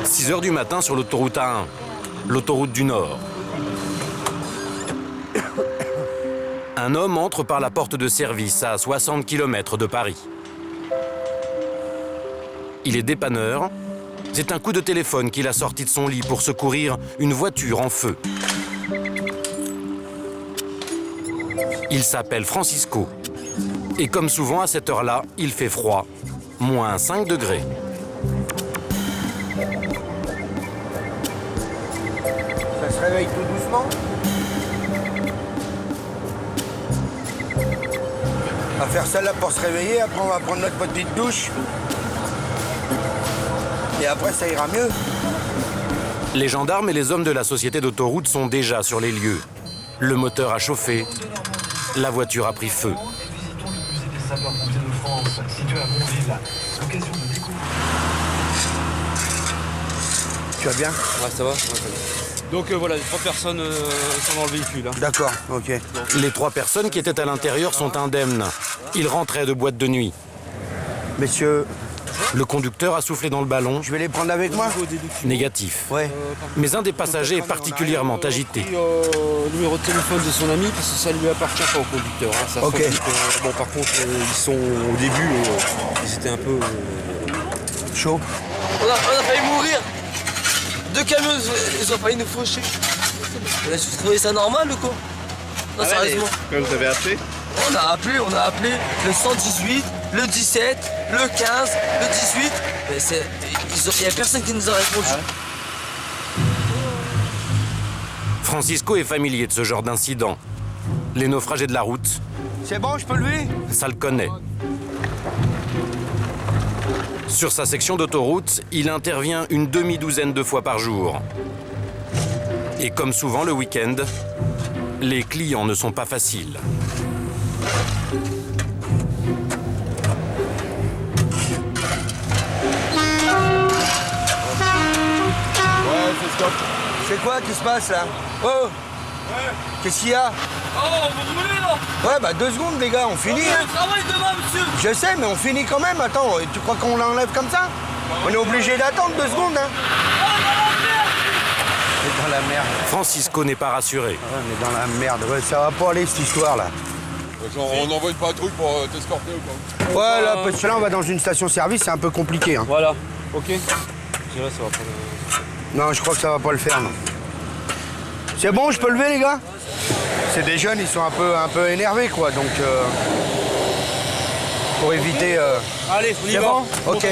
6 heures du matin sur l'autoroute A1, l'autoroute du Nord. Un homme entre par la porte de service à 60 km de Paris. Il est dépanneur. C'est un coup de téléphone qu'il a sorti de son lit pour secourir une voiture en feu. Il s'appelle Francisco. Et comme souvent à cette heure-là, il fait froid, moins 5 degrés. Ça se réveille tout doucement. On va faire ça là pour se réveiller, après on va prendre notre petite douche. Et après ça ira mieux. Les gendarmes et les hommes de la société d'autoroute sont déjà sur les lieux. Le moteur a chauffé, la voiture a pris feu. Visitons le musée des sapeurs-pompiers de France, situé à Bonville. L'occasion de découvrir. Tu vas bien? Ouais, ça va. Donc voilà, les 3 personnes sont dans le véhicule. Hein. D'accord, ok. Les 3 personnes qui étaient à l'intérieur sont indemnes. Ils rentraient de boîte de nuit. Messieurs, Le conducteur a soufflé dans le ballon, je vais les prendre avec moi? négatif. Ouais. Mais un des passagers est particulièrement agité. Le numéro de téléphone de son ami, parce que ça ne lui appartient pas au conducteur. Hein. Ça Ok. bon, par contre, ils sont au début, ils étaient un peu... Chaud? On a failli mourir. 2 camions, ils ont failli nous faucher. Vous trouvez ça normal ou quoi? Non, sérieusement. Quand vous avez appelé? On a appelé le 118, le 17, le 15, le 18. Mais il n'y a personne qui nous a répondu. Francisco est familier de ce genre d'incident. Les naufragés de la route, C'est bon, je peux lever? ça le connaît. Sur sa section d'autoroute, il intervient une demi-douzaine de fois par jour. Et comme souvent le week-end, les clients ne sont pas faciles. Ouais, c'est stop. C'est quoi qui se passe là? Oh! Qu'est-ce qu'il y a? Oh, vous roulez là? Ouais, bah 2 secondes les gars, on finit. On travaille demain, monsieur. Je sais, mais on finit quand même. Attends, tu crois qu'on l'enlève comme ça? On est obligé d'attendre 2 secondes, hein? On est dans la merde. Francisco n'est pas rassuré. Ouais, on est dans la merde. Ouais, ça va pas aller cette histoire là. Genre, on envoie une patrouille pour t'escorter ou quoi? Ouais, là, parce que là, on va dans une station-service, c'est un peu compliqué. Hein. Voilà, ok. Je dirais ça va pas... Non, je crois que ça va pas le faire, non. C'est bon, je peux lever, les gars? C'est des jeunes, ils sont un peu énervés, quoi, donc... pour éviter... Allez, on y C'est va. bon? Ok.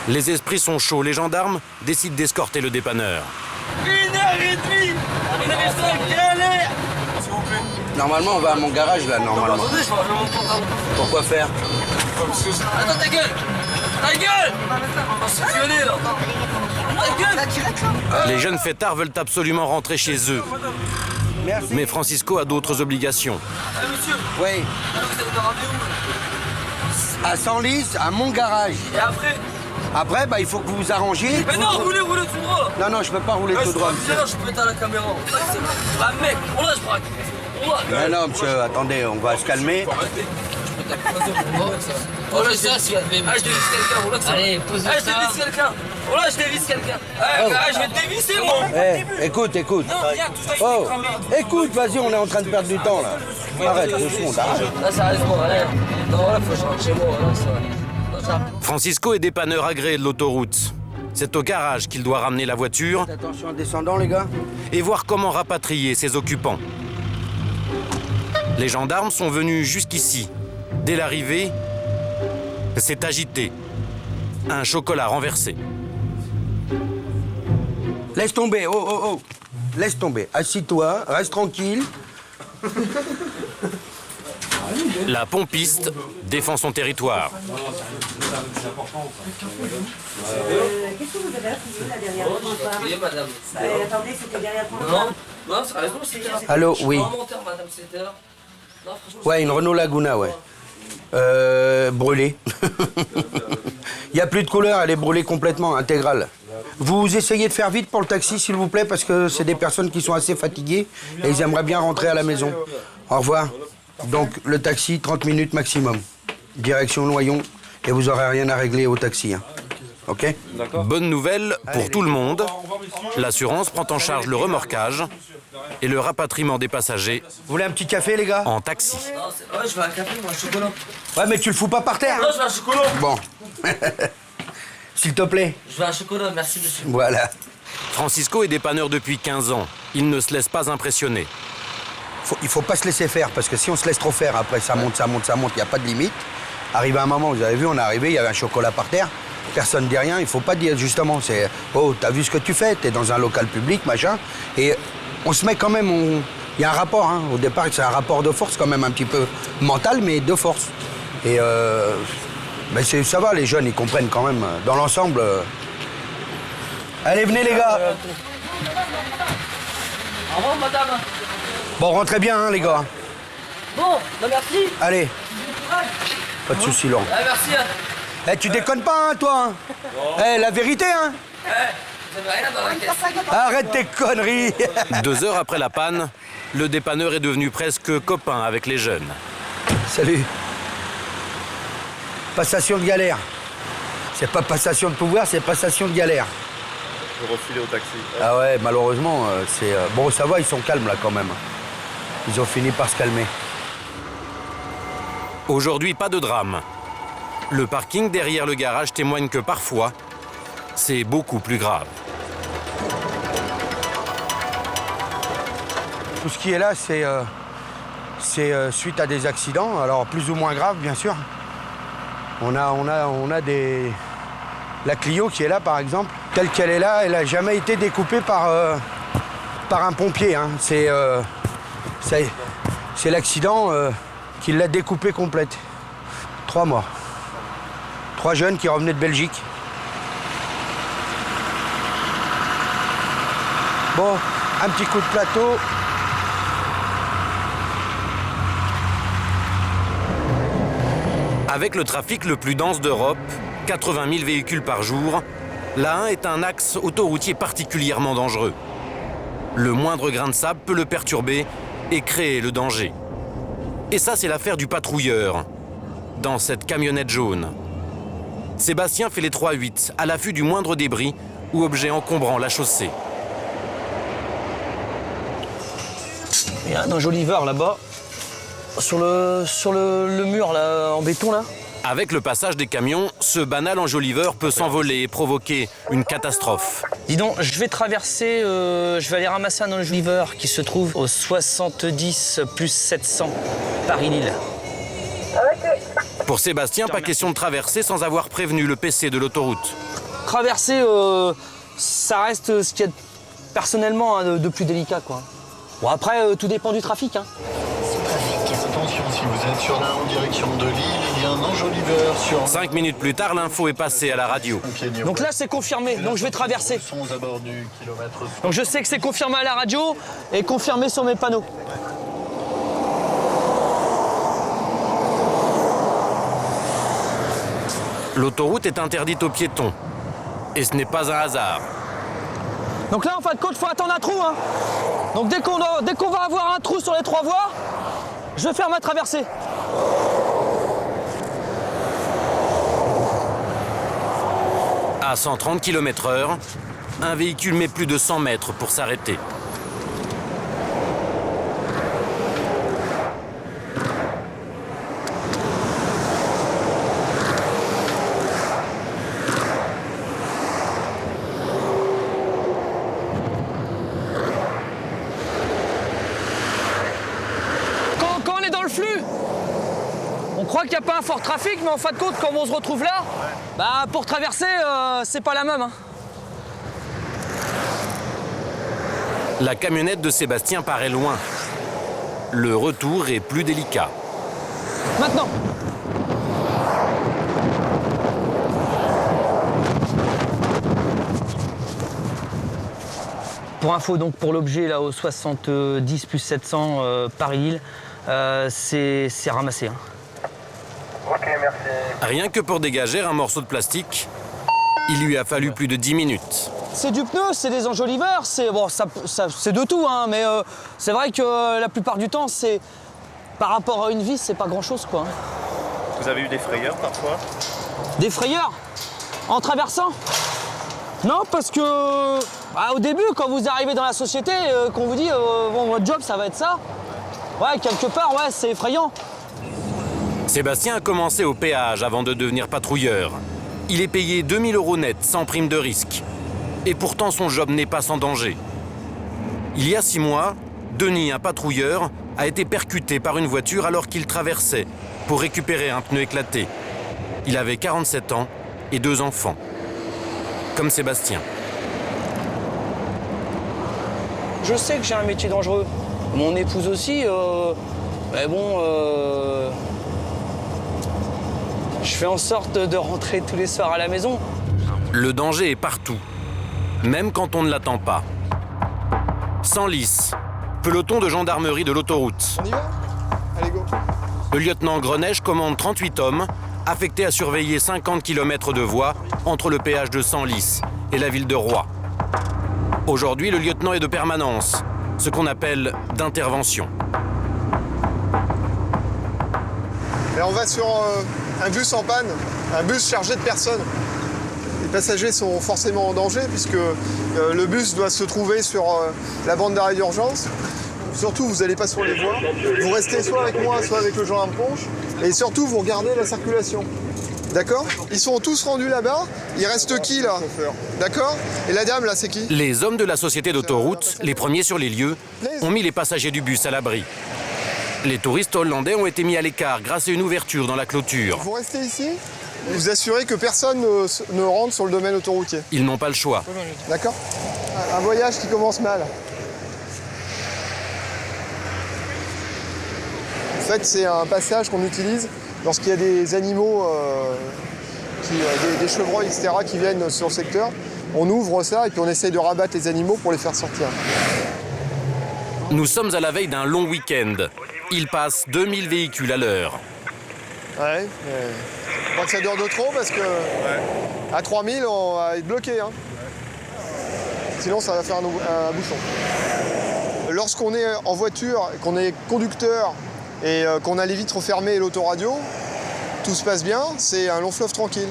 Les esprits sont chauds. Les gendarmes décident d'escorter le dépanneur. 1h30. On est resté en galère. Normalement, on va à mon garage, là, normalement. Attendez, je vais enlever mon portable. Pourquoi faire? Attends, ta gueule. Ta gueule. On s'est violé, là. Ta gueule. Les jeunes fêtards veulent absolument rentrer chez eux. Merci. Mais Francisco a d'autres obligations. Eh, monsieur, Oui, vous êtes de rendez-vous. à Senlis, à mon garage. Et après? Après, bah, il faut que vous vous arrangiez. Mais non, roulez tout droit. Non, non, je peux pas rouler tout droit, monsieur. Je peux éteindre la caméra. Ah, mec, on lâche, braque. On lâche. Non, non, monsieur, attendez, on va se calmer. Oh là, je dévisse quelqu'un. Oh là, allez, pose ça. Je dévisse quelqu'un. Oh là, je dévisse quelqu'un. Je vais te dévisser, moi. Eh, écoute. Non, regarde, tout ça, Oh, écoute, vas-y, on est en train de perdre du temps, là. Arrête, 2 secondes, arrête. Là, sérieusement, allez. Non, là, faut que je rentre chez moi. Là, ça va. Francisco est dépanneur agréé de l'autoroute. C'est au garage qu'il doit ramener la voiture Attention en descendant, les gars. et voir comment rapatrier ses occupants. Les gendarmes sont venus jusqu'ici. Dès l'arrivée, c'est agité. Un chocolat renversé. Laisse tomber, oh. Laisse tomber. Assis-toi, reste tranquille. La pompiste défend son territoire. Qu'est-ce que vous avez affiché là derrière? Oui, madame. Attendez, c'était derrière toi. Non, sérieusement, c'est... Allô, oui. Menteur, madame, c'était là. Non, franchement, Ouais, une Renault Laguna, ouais. Brûlée. Il n'y a plus de couleur, elle est brûlée complètement, intégrale. Vous essayez de faire vite pour le taxi, s'il vous plaît, parce que c'est des personnes qui sont assez fatiguées et ils aimeraient bien rentrer à la maison. Au revoir. Donc, le taxi, 30 minutes maximum. Direction Noyon. et vous aurez rien à régler au taxi. Hein. Ok? Bonne nouvelle pour tout le monde. L'assurance prend en charge le remorquage et le rapatriement des passagers Vous voulez un petit café, les gars? en taxi. Ouais, je veux un café, moi, un chocolat. Ouais, mais tu le fous pas par terre. Non, je veux un chocolat. Bon. S'il te plaît. Je veux un chocolat, merci monsieur. Voilà. Francisco est dépanneur depuis 15 ans. Il ne se laisse pas impressionner. Il faut pas se laisser faire, parce que si on se laisse trop faire, après ça monte, ça monte, ça monte, il n'y a pas de limite. Arrivé à un moment, vous avez vu, on est arrivé, il y avait un chocolat par terre. Personne ne dit rien, il faut pas dire justement, c'est « Oh, t'as vu ce que tu fais, t'es dans un local public, machin ». Et on se met quand même, il y a un rapport, hein. Au départ, c'est un rapport de force quand même, un petit peu mental, mais de force. Et ben ça va, les jeunes, ils comprennent quand même, dans l'ensemble. Allez, venez les gars. Au revoir madame. Bon, rentrez bien, hein, les gars. Bon, bah merci. Allez. Pas de soucis, Laurent. Ah, merci. Hein. Eh, tu déconnes pas, hein, toi, hein. Eh, la vérité, hein. Vous avez rien dans la caisse. Arrête tes conneries. 2 heures après la panne, le dépanneur est devenu presque copain avec les jeunes. Salut. Passation de galère. C'est pas passation de pouvoir, c'est passation de galère. Je refilais au taxi. Ah ouais, malheureusement, c'est... Bon, ça va, ils sont calmes, là, quand même. Ils ont fini par se calmer. Aujourd'hui, pas de drame. Le parking derrière le garage témoigne que parfois, c'est beaucoup plus grave. Tout ce qui est là, c'est suite à des accidents, alors plus ou moins graves, bien sûr. On a des... La Clio qui est là, par exemple, telle qu'elle est là, elle n'a jamais été découpée par un pompier. Hein. C'est l'accident qui l'a découpée complète. 3 mois. 3 jeunes qui revenaient de Belgique. Bon, un petit coup de plateau. Avec le trafic le plus dense d'Europe, 80 000 véhicules par jour, l'A1 est un axe autoroutier particulièrement dangereux. Le moindre grain de sable peut le perturber et créer le danger. Et ça, c'est l'affaire du patrouilleur, dans cette camionnette jaune. Sébastien fait les 3-8, à l'affût du moindre débris ou objet encombrant la chaussée. Il y a un enjoliveur là-bas, sur le mur là, en béton là. Avec le passage des camions, ce banal enjoliveur peut s'envoler et provoquer une catastrophe. Dis donc, je vais traverser, je vais aller ramasser un enjoliveur qui se trouve au 70 plus 700 Paris-Lille. Pour Sébastien, pas question de traverser sans avoir prévenu le PC de l'autoroute. Traverser, ça reste ce qu'il y a personnellement hein, de plus délicat quoi. Bon après, tout dépend du trafic. Hein. Attention, si vous êtes sur la en direction de Lille, il y a un enjoliveur sur... 5 minutes plus tard, l'info est passée à la radio. Donc là, c'est confirmé, donc je vais traverser. Sont à bord du kilomètre... Donc je sais que c'est confirmé à la radio et confirmé sur mes panneaux. L'autoroute est interdite aux piétons. Et ce n'est pas un hasard. Donc là, en fin de compte, il faut attendre un trou. Hein. Donc dès qu'on va avoir un trou sur les 3 voies, je vais faire ma traversée. À 130 km/h, un véhicule met plus de 100 mètres pour s'arrêter. Quand on est dans le flux, on croit qu'il n'y a pas un fort trafic, mais en fin de compte, quand on se retrouve là, bah, pour traverser, c'est pas la même. Hein. La camionnette de Sébastien paraît loin. Le retour est plus délicat. Maintenant. Pour info, donc pour l'objet là au 70 plus 700 Paris-Lille, c'est ramassé. Hein. Ok, merci. Rien que pour dégager un morceau de plastique, il lui a fallu plus de 10 minutes. C'est du pneu, c'est des enjoliveurs, c'est bon, c'est de tout, hein, mais c'est vrai que la plupart du temps, c'est par rapport à une vis, c'est pas grand-chose, quoi. Vous avez eu des frayeurs parfois? Des frayeurs? En traversant? Non, parce que au début, quand vous arrivez dans la société, qu'on vous dit bon, votre job, ça va être ça, ouais, quelque part, ouais, c'est effrayant. Sébastien a commencé au péage avant de devenir patrouilleur. Il est payé 2 000 € net, sans prime de risque. Et pourtant, son job n'est pas sans danger. Il y a 6 mois, Denis, un patrouilleur, a été percuté par une voiture alors qu'il traversait pour récupérer un pneu éclaté. Il avait 47 ans et 2 enfants. Comme Sébastien. Je sais que j'ai un métier dangereux. Mon épouse aussi, mais bon, je fais en sorte de rentrer tous les soirs à la maison. Le danger est partout, même quand on ne l'attend pas. Senlis, peloton de gendarmerie de l'autoroute. On y va? Allez, go. Le lieutenant Greneche commande 38 hommes affectés à surveiller 50 km de voies entre le péage de Senlis et la ville de Roy. Aujourd'hui, le lieutenant est de permanence, ce qu'on appelle d'intervention. Et on va sur un bus en panne, un bus chargé de personnes. Les passagers sont forcément en danger puisque le bus doit se trouver sur la bande d'arrêt d'urgence. Surtout, vous n'allez pas sur les voies. Vous restez soit avec moi, soit avec le gendarme Ponche. Et surtout, vous regardez la circulation. D'accord? Ils sont tous rendus là-bas. Il reste qui, là? D'accord? Et la dame, là, c'est qui? Les hommes de la société d'autoroute, les premiers sur les lieux, ont mis les passagers du bus à l'abri. Les touristes hollandais ont été mis à l'écart grâce à une ouverture dans la clôture. Vous restez ici? Vous assurez que personne ne rentre sur le domaine autoroutier. Ils n'ont pas le choix. D'accord? Un voyage qui commence mal. En fait, c'est un passage qu'on utilise lorsqu'il y a des animaux, des chevreuils, etc., qui viennent sur le secteur. On ouvre ça et puis on essaye de rabattre les animaux pour les faire sortir. Nous sommes à la veille d'un long week-end. Il passe 2000 véhicules à l'heure. Ouais, je crois que ça dure de trop parce que à 3000, on va être bloqué. Hein. Sinon, ça va faire un bouchon. Lorsqu'on est en voiture, qu'on est conducteur et qu'on a les vitres fermées et l'autoradio, tout se passe bien, c'est un long fleuve tranquille.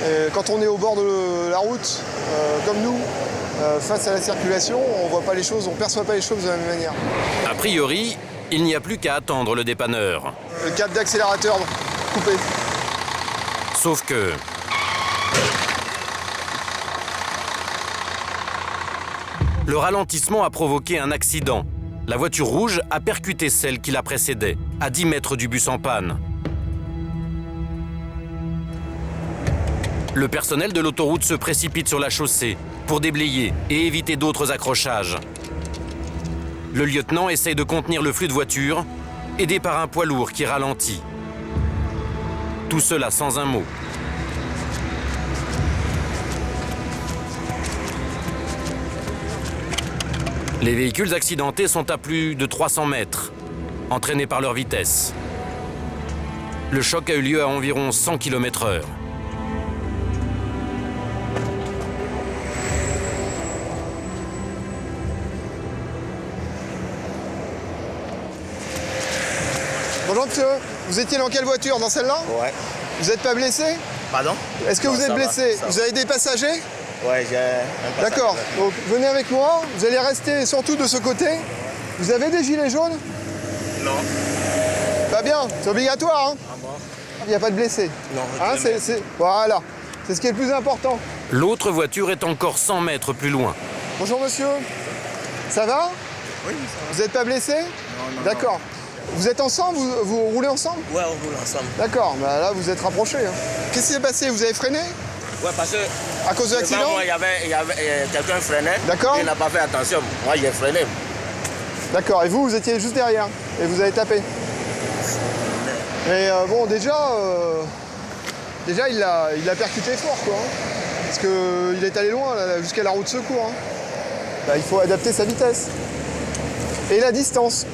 Et quand on est au bord de la route, comme nous, face à la circulation, on voit pas les choses, on perçoit pas les choses de la même manière. A priori, il n'y a plus qu'à attendre le dépanneur. Le câble d'accélérateur coupé. Sauf que... Le ralentissement a provoqué un accident. La voiture rouge a percuté celle qui la précédait, à 10 mètres du bus en panne. Le personnel de l'autoroute se précipite sur la chaussée pour déblayer et éviter d'autres accrochages. Le lieutenant essaye de contenir le flux de voitures, aidé par un poids lourd qui ralentit. Tout cela sans un mot. Les véhicules accidentés sont à plus de 300 mètres, entraînés par leur vitesse. Le choc a eu lieu à environ 100 km/h. Bonjour monsieur, vous étiez dans quelle voiture? Dans celle-là? Ouais. Vous n'êtes pas blessé? Pardon? Est-ce que Non, vous êtes ça va, blessé? ça Vous va. avez des passagers? Ouais, j'ai un passage. D'accord. Donc venez avec moi, vous allez rester surtout de ce côté. Vous avez des gilets jaunes? Non. Pas bien, c'est obligatoire. Hein? Il n'y a pas de blessés. Non, Hein, voilà, c'est ce qui est le plus important. L'autre voiture est encore 100 mètres plus loin. Bonjour monsieur, ça va? Oui, Vous n'êtes pas blessé? non. D'accord. Vous êtes ensemble? Vous roulez ensemble? Ouais, on roule ensemble. D'accord, bah là vous êtes rapprochés. Hein. Qu'est-ce qui s'est passé? Vous avez freiné? Ouais, parce que À cause de l'accident? moi, il y avait quelqu'un freinait. D'accord. Il n'a pas fait attention. Moi, j'ai freiné. D'accord, et vous étiez juste derrière et vous avez tapé. Mais bon, déjà il l'a percuté fort, quoi. Hein, parce qu'il est allé loin, là, jusqu'à la roue de secours. Hein. Bah, il faut adapter sa vitesse. Et la distance.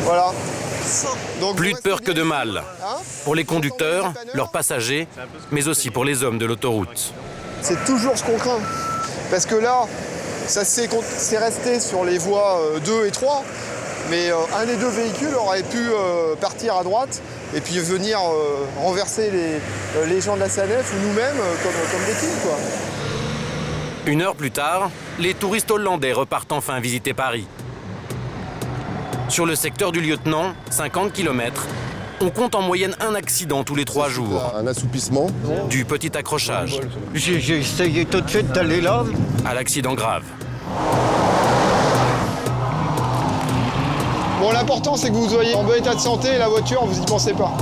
Voilà. Donc, Plus vous de peur restez que de bien mal. ici, hein. Pour les conducteurs, leurs passagers, mais aussi pour les hommes de l'autoroute. C'est toujours ce qu'on craint. Parce que là, ça c'est resté sur les voies 2 et 3. mais un des deux véhicules aurait pu partir à droite et puis venir renverser les gens de la SANEF ou nous-mêmes comme des kills, quoi. 1 heure plus tard, les touristes hollandais repartent enfin visiter Paris. Sur le secteur du Lieutenant, 50 km, on compte en moyenne un accident tous les 3 jours. Un assoupissement. Du petit accrochage J'ai essayé tout de suite d'aller là. à l'accident grave. Bon, l'important, c'est que vous soyez en bon état de santé et la voiture, vous y pensez pas.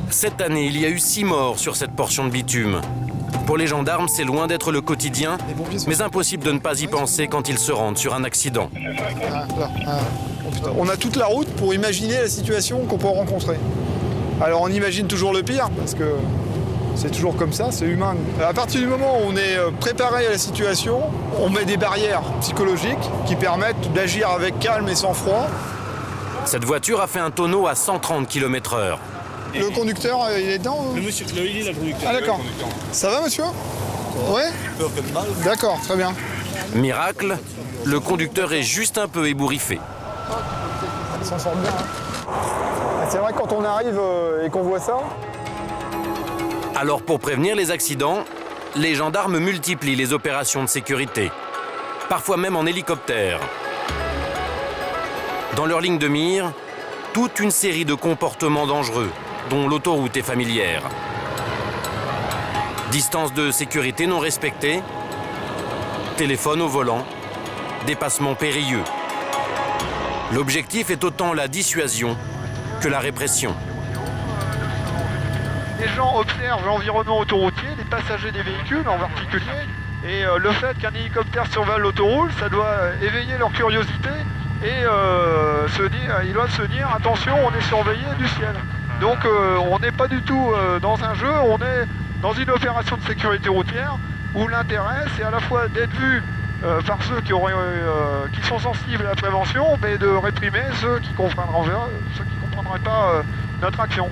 Cette année, il y a eu 6 morts sur cette portion de bitume. Pour les gendarmes, c'est loin d'être le quotidien, mais impossible de ne pas y penser quand ils se rendent sur un accident. On a toute la route pour imaginer la situation qu'on peut rencontrer. Alors on imagine toujours le pire, parce que c'est toujours comme ça, c'est humain. À partir du moment où on est préparé à la situation, on met des barrières psychologiques qui permettent d'agir avec calme et sang-froid. Cette voiture a fait un tonneau à 130 km/h. Le conducteur, il est dedans? Le monsieur, il est là, le conducteur. Ah d'accord. Ça va, monsieur? Ouais? D'accord, très bien. Miracle, le conducteur est juste un peu ébouriffé. Il s'en sort bien. C'est vrai que quand on arrive et qu'on voit ça... Alors pour prévenir les accidents, les gendarmes multiplient les opérations de sécurité, parfois même en hélicoptère. Dans leur ligne de mire, toute une série de comportements dangereux, dont l'autoroute est familière. Distance de sécurité non respectée, téléphone au volant, dépassement périlleux. L'objectif est autant la dissuasion que la répression. Les gens observent l'environnement autoroutier, les passagers des véhicules en particulier, et le fait qu'un hélicoptère survole l'autoroute, ça doit éveiller leur curiosité et ils doivent se dire attention, on est surveillé du ciel. Donc on n'est pas du tout dans un jeu, on est dans une opération de sécurité routière où l'intérêt c'est à la fois d'être vu par ceux qui sont sensibles à la prévention, mais de réprimer ceux qui comprendraient pas notre action.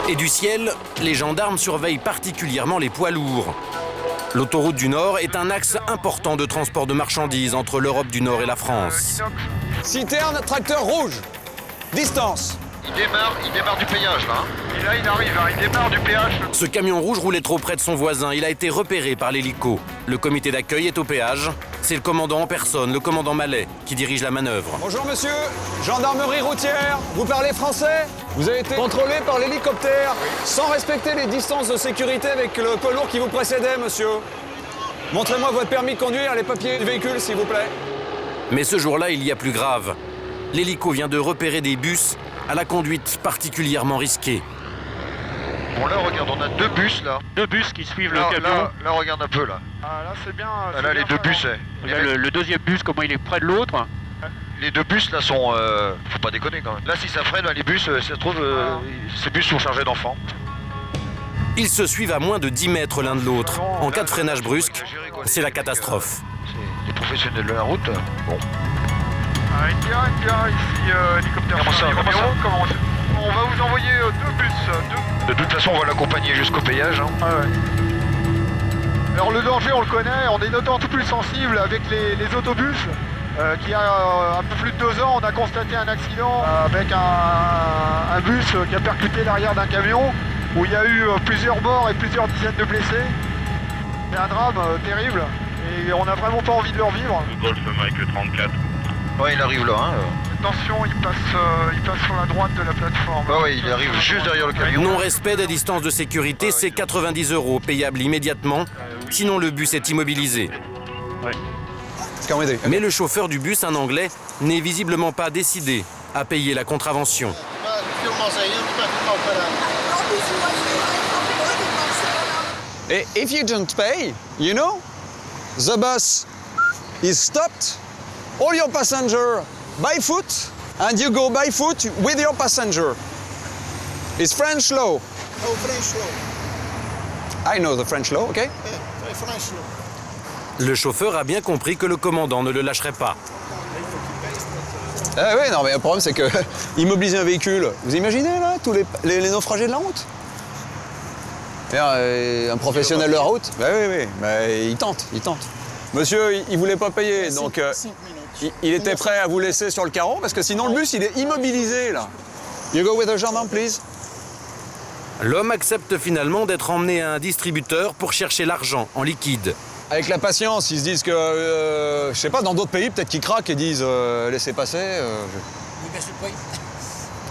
Et du ciel, les gendarmes surveillent particulièrement les poids lourds. L'autoroute du Nord est un axe important de transport de marchandises entre l'Europe du Nord et la France. Citerne, tracteur rouge. Distance. Il démarre du péage là. Et là il arrive, il démarre du péage. Ce camion rouge roulait trop près de son voisin. Il a été repéré par l'hélico. Le comité d'accueil est au péage. C'est le commandant en personne, le commandant Mallet, qui dirige la manœuvre. Bonjour monsieur, gendarmerie routière. Vous parlez français? Vous avez été contrôlé par l'hélicoptère sans respecter les distances de sécurité avec le poids lourd qui vous précédait, monsieur. Montrez-moi votre permis de conduire et les papiers du véhicule, s'il vous plaît. Mais ce jour-là, il y a plus grave. L'hélico vient de repérer des bus à la conduite particulièrement risquée. Bon là, regarde, on a 2 bus là. 2 bus qui suivent le camion. Là, regarde un peu là. Ah là c'est bien. Là, les 2 bus, Là, le deuxième bus, comment il est près de l'autre. les 2 bus là sont... faut pas déconner quand même. Là, si ça freine, les bus, ça se trouve, ces bus sont chargés d'enfants. Ils se suivent à moins de 10 mètres l'un de l'autre. En cas de freinage brusque, c'est la catastrophe. C'est des professionnels de la route. Bon. India, ici hélicoptère. Comment ça On va vous envoyer 2 bus. De toute façon, on va l'accompagner jusqu'au péage. Hein. Ah ouais. Alors le danger, on le connaît, on est d'autant plus sensible avec les autobus. Qui y a un peu plus de 2 ans, on a constaté un accident avec un bus qui a percuté l'arrière d'un camion, où il y a eu plusieurs morts et plusieurs dizaines de blessés. C'est un drame terrible, et on n'a vraiment pas envie de le revivre. Golf Mike 34. Ouais, il arrive là. Hein. Attention, il passe sur la droite de la plateforme. Bah ouais, il arrive juste derrière le camion. Non-respect des distances de sécurité, c'est 90 € payables immédiatement, sinon le bus est immobilisé. Ouais. Mais le chauffeur du bus, un Anglais, n'est visiblement pas décidé à payer la contravention. If you don't pay, you know, the bus is stopped, all your passenger by foot, and you go by foot with your passenger. It's French law. Oh, French law. I know the French law, okay? Yeah, French law. Le chauffeur a bien compris que le commandant ne le lâcherait pas. Ah oui, non, mais le problème, c'est que immobiliser un véhicule, vous imaginez, là, tous les naufragés de la route? Un professionnel de la route, bah oui, bah, il tente. Monsieur, il voulait pas payer, donc... 5 minutes. il était prêt à vous laisser sur le carreau parce que sinon le bus il est immobilisé là. You go with the gendarme, please. L'homme accepte finalement d'être emmené à un distributeur pour chercher l'argent en liquide. Avec la patience, ils se disent que, je sais pas, dans d'autres pays, peut-être qu'ils craquent et disent laissez passer.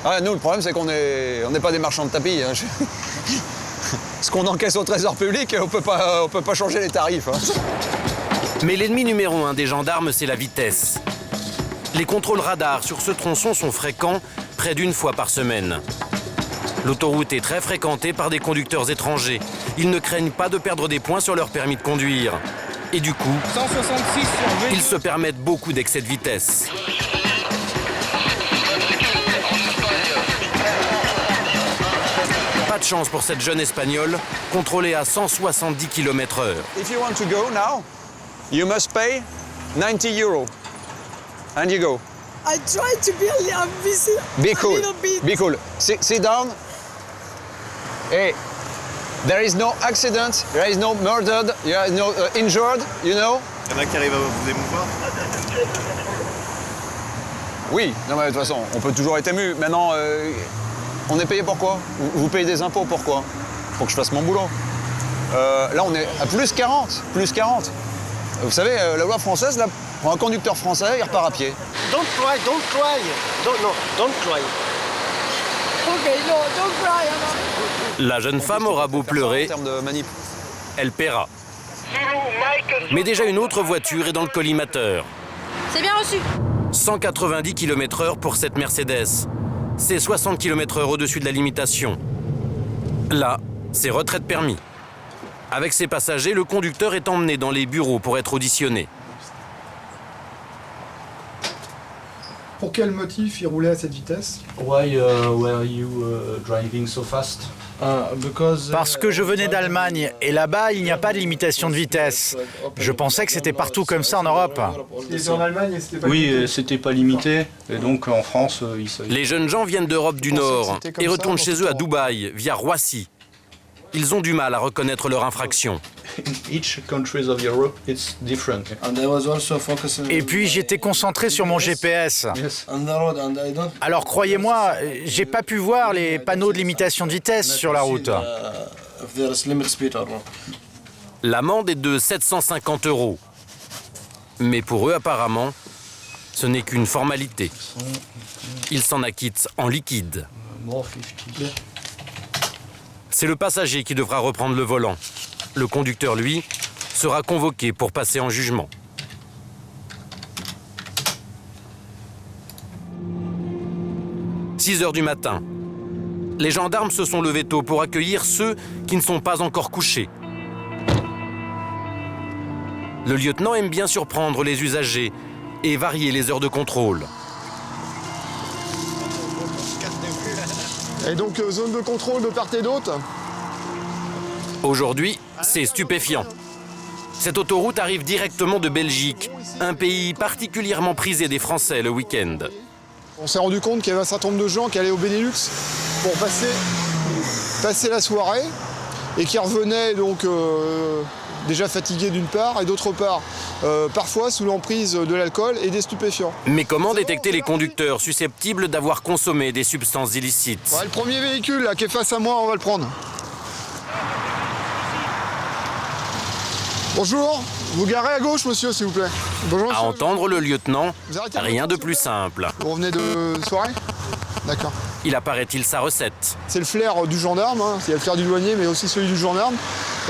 Ah, nous, le problème, c'est qu'on n'est pas des marchands de tapis. Hein. Ce qu'on encaisse au trésor public, on peut pas changer les tarifs. Hein. Mais l'ennemi numéro 1 des gendarmes, c'est la vitesse. Les contrôles radars sur ce tronçon sont fréquents, près d'une fois par semaine. L'autoroute est très fréquentée par des conducteurs étrangers. Ils ne craignent pas de perdre des points sur leur permis de conduire. Et du coup, 166 sur 20. ils se permettent beaucoup d'excès de vitesse. Pas de chance pour cette jeune Espagnole, contrôlée à 170 km/h. If you want to go now, you must pay 90 €. And you go. I try to be busy. Be cool. A little bit. Be cool. Sit down. Hey, there is no accident, there is no murdered, there is no injured, you know? Il y en a qui arrivent à vous émouvoir? Oui, non mais de toute façon, on peut toujours être ému. Maintenant, on est payé pour quoi? Vous payez des impôts pour quoi? Pour que je fasse mon boulot. Là, on est à plus 40, plus 40. Vous savez, la loi française, là, pour un conducteur français, il repart à pied. Don't cry, don't cry. Don't cry. Okay, no, don't cry. La jeune femme aura beau pleurer, elle paiera. Mais déjà une autre voiture est dans le collimateur. C'est bien reçu. 190 km/h pour cette Mercedes. C'est 60 km/h au-dessus de la limitation. Là, c'est retrait de permis. Avec ses passagers, le conducteur est emmené dans les bureaux pour être auditionné. Pour quel motif il roulait à cette vitesse? Why were you driving so fast? Parce que je venais d'Allemagne et là-bas, il n'y a pas de limitation de vitesse. Je pensais que c'était partout comme ça en Europe. Oui, c'était pas limité. Et donc en France, Les jeunes gens viennent d'Europe du Nord et retournent chez eux à Dubaï, via Roissy. Ils ont du mal à reconnaître leur infraction. Et puis j'étais concentré sur mon GPS. Alors croyez-moi, j'ai pas pu voir les panneaux de limitation de vitesse sur la route. L'amende est de 750 €. Mais pour eux, apparemment, ce n'est qu'une formalité. Ils s'en acquittent en liquide. C'est le passager qui devra reprendre le volant. Le conducteur, lui, sera convoqué pour passer en jugement. « 6 heures du matin. Les gendarmes se sont levés tôt pour accueillir ceux qui ne sont pas encore couchés. Le lieutenant aime bien surprendre les usagers et varier les heures de contrôle. Et donc, zone de contrôle de part et d'autre. Aujourd'hui, c'est stupéfiant. Cette autoroute arrive directement de Belgique, un pays particulièrement prisé des Français le week-end. On s'est rendu compte qu'il y avait un certain nombre de gens qui allaient au Benelux pour passer la soirée et qui revenaient donc déjà fatigués d'une part et d'autre part parfois sous l'emprise de l'alcool et des stupéfiants. Mais comment détecter les conducteurs susceptibles d'avoir consommé des substances illicites? Ouais, le premier véhicule là, qui est face à moi, on va le prendre. Bonjour, vous garez à gauche, monsieur, s'il vous plaît. Bonjour, monsieur. À entendre le lieutenant, rien de plus simple. Vous revenez de soirée? D'accord. Il a, paraît-il, sa recette. C'est le flair du gendarme, hein. Il y a le flair du douanier, mais aussi celui du gendarme.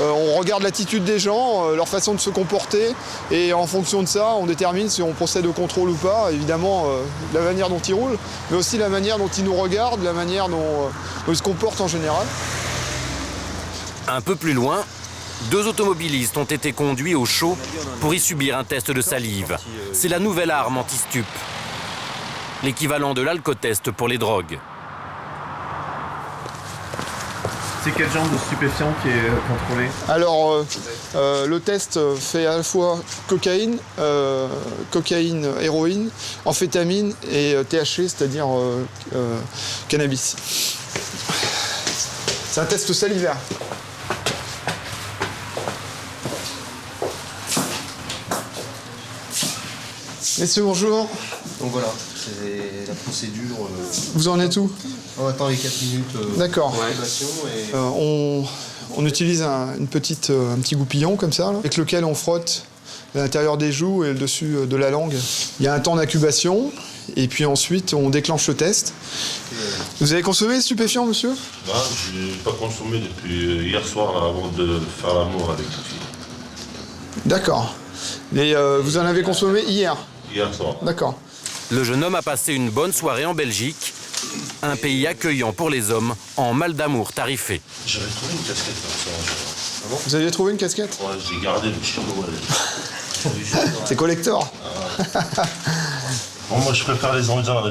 On regarde l'attitude des gens, leur façon de se comporter, et en fonction de ça, on détermine si on procède au contrôle ou pas. Évidemment, la manière dont ils roulent, mais aussi la manière dont ils nous regardent, la manière dont ils se comportent en général. Un peu plus loin, 2 automobilistes ont été conduits au chaud pour y subir un test de salive. C'est la nouvelle arme anti-stup, l'équivalent de l'alcotest pour les drogues. C'est quel genre de stupéfiant qui est contrôlé? Alors, le test fait à la fois cocaïne, héroïne, amphétamine et THC, c'est-à-dire cannabis. C'est un test salivaire. Messieurs, bonjour. Donc voilà, c'est la procédure. Vous en êtes où? On attend les 4 minutes. D'accord. Et... On utilise un petit goupillon comme ça, là, avec lequel on frotte l'intérieur des joues et le dessus de la langue. Il y a un temps d'incubation, et puis ensuite on déclenche le test. Vous avez consommé des stupéfiants, monsieur? Non, je n'ai pas consommé depuis hier soir là, avant de faire l'amour avec ta fille. D'accord. Et vous en avez consommé hier? Hier soir. D'accord. Le jeune homme a passé une bonne soirée en Belgique, un pays accueillant pour les hommes en mal d'amour tarifé. J'avais trouvé une casquette comme ça. Ah bon? Vous aviez trouvé une casquette? Ouais, j'ai gardé le chino. C'est collector. Bon, moi je préfère les gendarmes.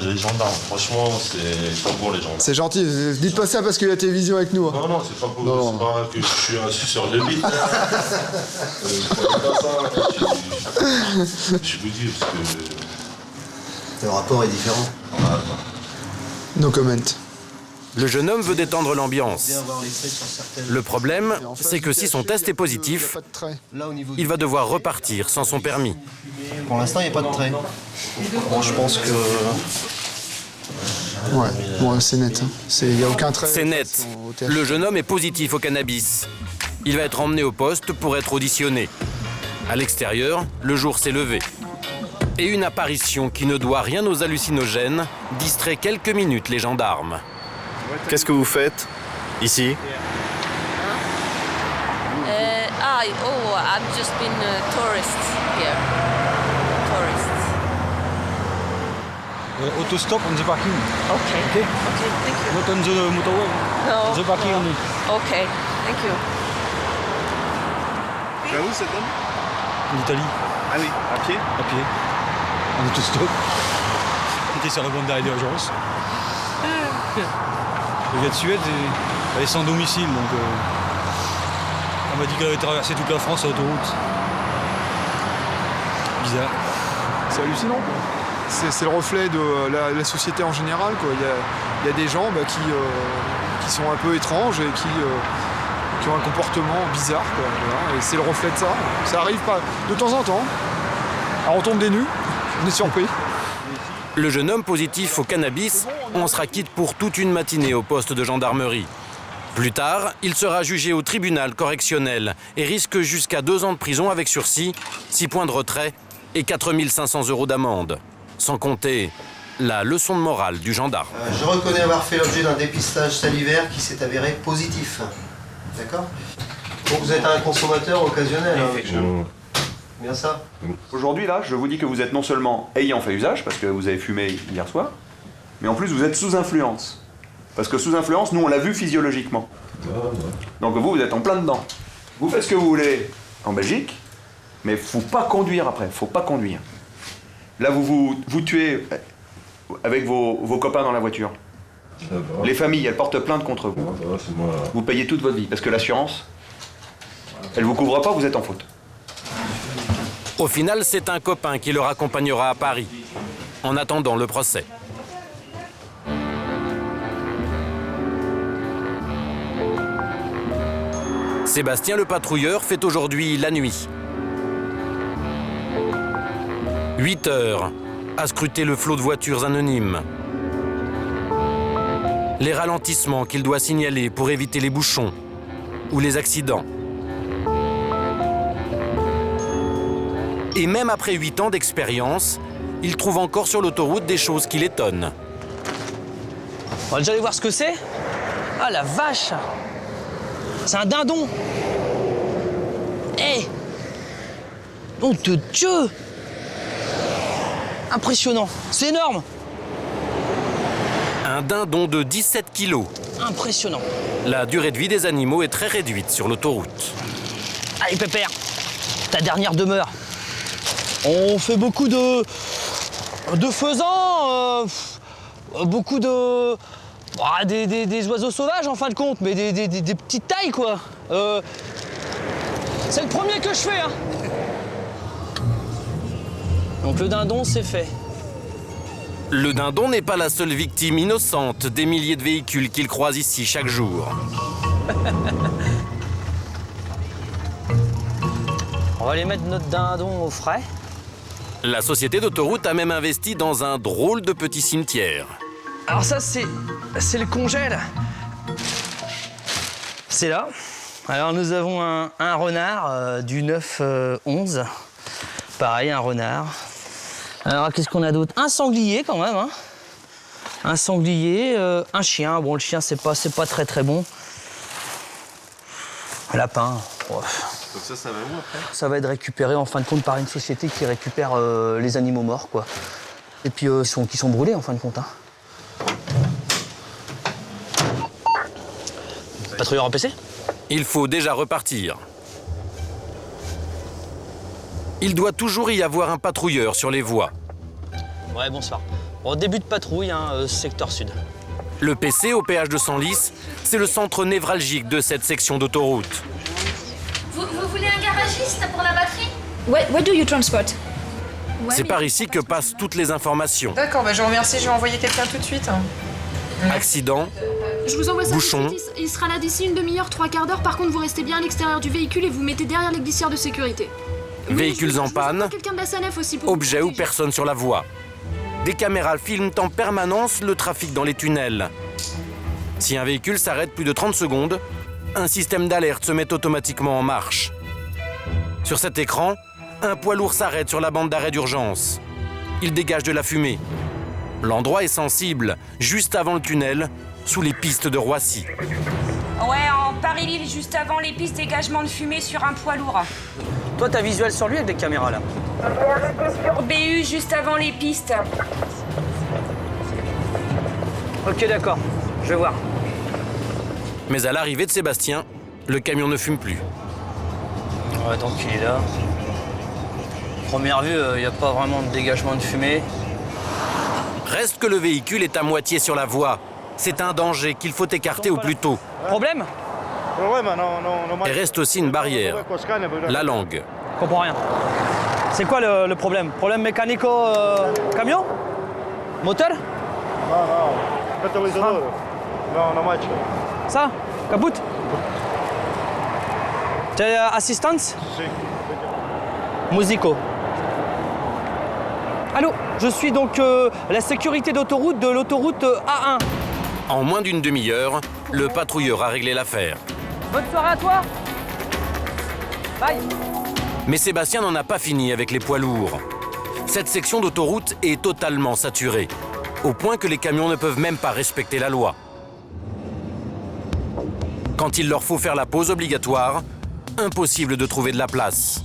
Franchement, c'est pas bon les gendarmes. C'est gentil. Dites pas ça parce qu'il y a la télévision avec nous. Hein. Non, non, c'est pas pour c'est pas que je suis un suceur de bite. Je vous dis parce que... Le rapport est différent. No comment. Le jeune homme veut détendre l'ambiance. Le problème, c'est que si son test est positif, il va devoir repartir sans son permis. Pour l'instant, il n'y a pas de trait. Bon, je pense que... Ouais, bon, c'est net. Il n'y a aucun trait. C'est net. Le jeune homme est positif au cannabis. Il va être emmené au poste pour être auditionné. À l'extérieur, le jour s'est levé. Et une apparition qui ne doit rien aux hallucinogènes distrait quelques minutes les gendarmes. Qu'est-ce que vous faites ici? I've just been a tourist here. Autostop on the parking. Okay, thank you. Not on the motorway. No. The parking only. Okay, thank you. Tu vas où cet homme? En Italie. Ah oui, à pied? À pied. En autostop. J'étais sur la bande d'arrêt d'urgence. Le gars de Suède, elle est sans domicile, donc on m'a dit qu'elle avait traversé toute la France à l'autoroute. Bizarre. C'est hallucinant, quoi. C'est le reflet de la société en général, quoi. Il y a des gens qui sont un peu étranges et qui ont un comportement bizarre, quoi. Voilà. Et c'est le reflet de ça. Ça arrive pas de temps en temps. Alors on tombe des nues, on est surpris. Le jeune homme positif au cannabis en sera quitte pour toute une matinée au poste de gendarmerie. Plus tard, il sera jugé au tribunal correctionnel et risque jusqu'à 2 ans de prison avec sursis, 6 points de retrait et 4 500 € d'amende. Sans compter la leçon de morale du gendarme. Je reconnais avoir fait l'objet d'un dépistage salivaire qui s'est avéré positif. D'accord? Donc vous êtes un consommateur occasionnel. Effectivement. Bien ça. Aujourd'hui, là, je vous dis que vous êtes non seulement ayant fait usage, parce que vous avez fumé hier soir, mais en plus vous êtes sous influence. Parce que sous influence, nous on l'a vu physiologiquement. Donc vous êtes en plein dedans. Vous faites ce que vous voulez en Belgique, mais faut pas conduire après, faut pas conduire. Là, vous tuez avec vos copains dans la voiture. Les familles, elles portent plainte contre vous. Vous payez toute votre vie, parce que l'assurance, elle vous couvre pas, vous êtes en faute. Au final, c'est un copain qui le raccompagnera à Paris, en attendant le procès. Sébastien le patrouilleur fait aujourd'hui la nuit. 8 heures à scruter le flot de voitures anonymes. Les ralentissements qu'il doit signaler pour éviter les bouchons ou les accidents. Et même après 8 ans d'expérience, il trouve encore sur l'autoroute des choses qui l'étonnent. On va déjà aller voir ce que c'est. Ah la vache! C'est un dindon! Hé! Nom de Dieu! Impressionnant, c'est énorme! Un dindon de 17 kilos. Impressionnant. La durée de vie des animaux est très réduite sur l'autoroute. Allez Pépère, ta dernière demeure. On fait beaucoup de faisans, beaucoup de... des oiseaux sauvages en fin de compte, mais des petites tailles quoi. C'est le premier que je fais hein. Donc le dindon c'est fait. Le dindon n'est pas la seule victime innocente des milliers de véhicules qu'il croise ici chaque jour. On va aller mettre notre dindon au frais. La société d'autoroute a même investi dans un drôle de petit cimetière. Alors ça, c'est le congèle. C'est là. Alors nous avons un renard du 9-11. Pareil, un renard. Alors qu'est-ce qu'on a d'autre? Un sanglier quand même. Hein. Un sanglier, un chien. Bon, le chien, c'est pas très très bon. Un lapin. Oh. Donc ça va où après? Ça va être récupéré en fin de compte par une société qui récupère les animaux morts, quoi. Et puis qui sont brûlés en fin de compte. Hein. Patrouilleur en PC? Il faut déjà repartir. Il doit toujours y avoir un patrouilleur sur les voies. Ouais, bonsoir. Bon, début de patrouille, hein, secteur sud. Le PC au péage de Senlis, c'est le centre névralgique de cette section d'autoroute. Vous voulez un garagiste pour la batterie? Where do you transport? C'est par ici que passent toutes les informations. D'accord, je vous remercie, je vais envoyer quelqu'un tout de suite. Accident, Je vous envoie ça bouchon. tout de suite. Il sera là d'ici une demi-heure, 3/4 d'heure. Par contre, vous restez bien à l'extérieur du véhicule et vous mettez derrière les glissières de sécurité. Véhicules en panne, Quelqu'un de la SANEF aussi pour objets ou personnes sur la voie. Des caméras filment en permanence le trafic dans les tunnels. Si un véhicule s'arrête plus de 30 secondes, un système d'alerte se met automatiquement en marche. Sur cet écran, un poids lourd s'arrête sur la bande d'arrêt d'urgence. Il dégage de la fumée. L'endroit est sensible, juste avant le tunnel, sous les pistes de Roissy. Ouais, en Paris-Lille, juste avant les pistes, dégagement de fumée sur un poids lourd. Toi, t'as visuel sur lui avec des caméras, là? Sur BU, juste avant les pistes. Ok, d'accord. Je vais voir. Mais à l'arrivée de Sébastien, le camion ne fume plus. Ouais, donc il est là. Première vue, il n'y a pas vraiment de dégagement de fumée. Reste que le véhicule est à moitié sur la voie. C'est un danger qu'il faut écarter au plus tôt. Problème? Et reste aussi une barrière, la langue. Je comprends rien. C'est quoi le problème? Problème mécanico-camion? Moteur? Ça? Kaput? T'es assistance? Musico. Allô, je suis donc la sécurité d'autoroute de l'autoroute A1. En moins d'une demi-heure, le patrouilleur a réglé l'affaire. Bonne soirée à toi. Bye. Mais Sébastien n'en a pas fini avec les poids lourds. Cette section d'autoroute est totalement saturée, au point que les camions ne peuvent même pas respecter la loi. Quand il leur faut faire la pause obligatoire, impossible de trouver de la place.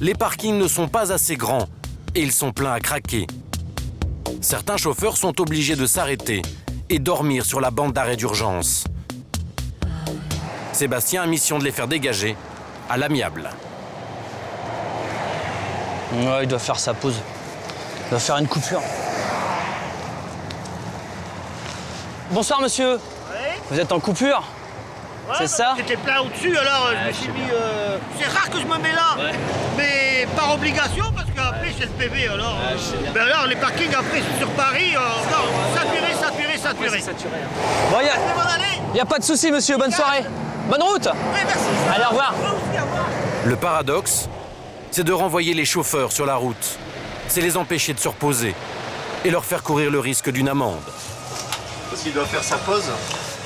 Les parkings ne sont pas assez grands et ils sont pleins à craquer. Certains chauffeurs sont obligés de s'arrêter et dormir sur la bande d'arrêt d'urgence. Sébastien a mission de les faire dégager à l'amiable. Ouais, il doit faire sa pause. Il doit faire une coupure. Bonsoir, monsieur. Vous êtes en coupure? C'est ça? J'étais plein au-dessus, alors je me suis mis... C'est rare que je me mets là, mais par obligation, parce qu'après c'est le PV, alors... ben alors les parkings après sur Paris, saturé. Bon, y a pas de souci, monsieur. Bonne soirée. Bonne route. Oui, merci. Allez, au revoir. Le paradoxe, c'est de renvoyer les chauffeurs sur la route. C'est les empêcher de se reposer et leur faire courir le risque d'une amende. Parce qu'il doit faire sa pause.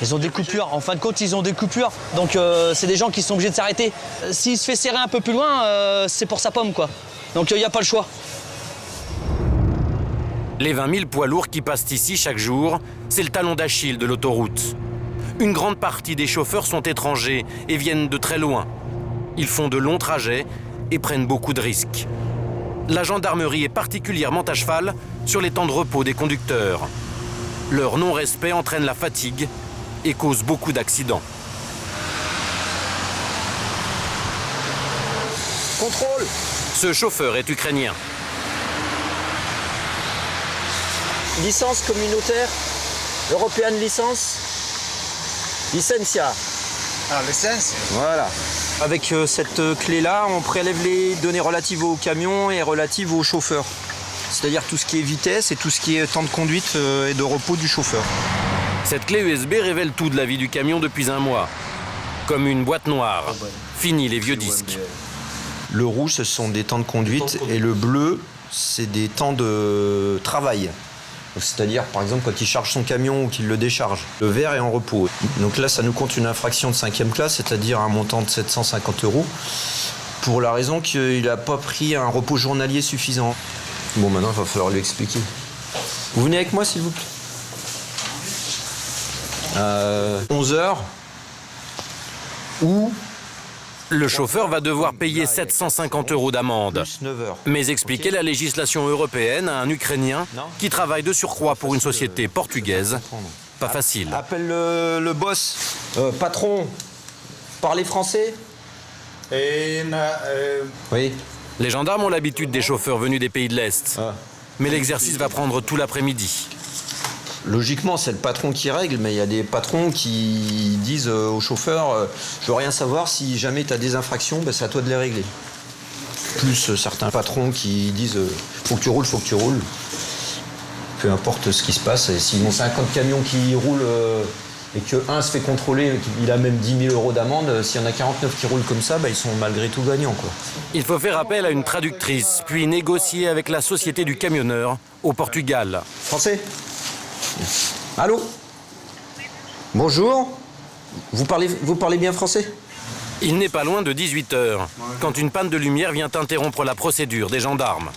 Ils ont des coupures. En fin de compte, ils ont des coupures. Donc, c'est des gens qui sont obligés de s'arrêter. S'il se fait serrer un peu plus loin, c'est pour sa pomme, quoi. Donc, il n'y a pas le choix. Les 20 000 poids lourds qui passent ici chaque jour, c'est le talon d'Achille de l'autoroute. Une grande partie des chauffeurs sont étrangers et viennent de très loin. Ils font de longs trajets et prennent beaucoup de risques. La gendarmerie est particulièrement à cheval sur les temps de repos des conducteurs. Leur non-respect entraîne la fatigue et cause beaucoup d'accidents. Contrôle. Ce chauffeur est ukrainien. Licence communautaire, européenne licence, licencia. Ah, licence. Voilà. Avec cette clé-là, on prélève les données relatives au camion et relatives au chauffeur. C'est-à-dire tout ce qui est vitesse et tout ce qui est temps de conduite et de repos du chauffeur. Cette clé USB révèle tout de la vie du camion depuis un mois. Comme une boîte noire. Fini les vieux disques. Le rouge, ce sont des temps de conduite et le bleu, c'est des temps de travail. C'est-à-dire, par exemple, quand il charge son camion ou qu'il le décharge. Le vert est en repos. Donc là, ça nous compte une infraction de 5e classe, c'est-à-dire un montant de 750 €, pour la raison qu'il n'a pas pris un repos journalier suffisant. Bon, maintenant, il va falloir lui expliquer. Vous venez avec moi, s'il vous plaît. 11 heures. Ou... Le chauffeur va devoir payer 750 € d'amende. Mais expliquer la législation européenne à un Ukrainien qui travaille de surcroît pour une société portugaise, pas facile. Appelle le boss. Patron, parlez français? Oui. Les gendarmes ont l'habitude des chauffeurs venus des pays de l'Est. Mais l'exercice va prendre tout l'après-midi. Logiquement, c'est le patron qui règle, mais il y a des patrons qui disent aux chauffeurs je veux rien savoir, si jamais tu as des infractions, ben, c'est à toi de les régler. Plus certains patrons qui disent faut que tu roules, faut que tu roules. Peu importe ce qui se passe, et s'ils ont 50 camions qui roulent et qu'un se fait contrôler, il a même 10 000 € d'amende, s'il y en a 49 qui roulent comme ça, ben, ils sont malgré tout gagnants, quoi. Il faut faire appel à une traductrice, puis négocier avec la société du camionneur au Portugal. Français? Allô? Bonjour. Vous parlez bien français? Il n'est pas loin de 18 h, quand une panne de lumière vient interrompre la procédure des gendarmes.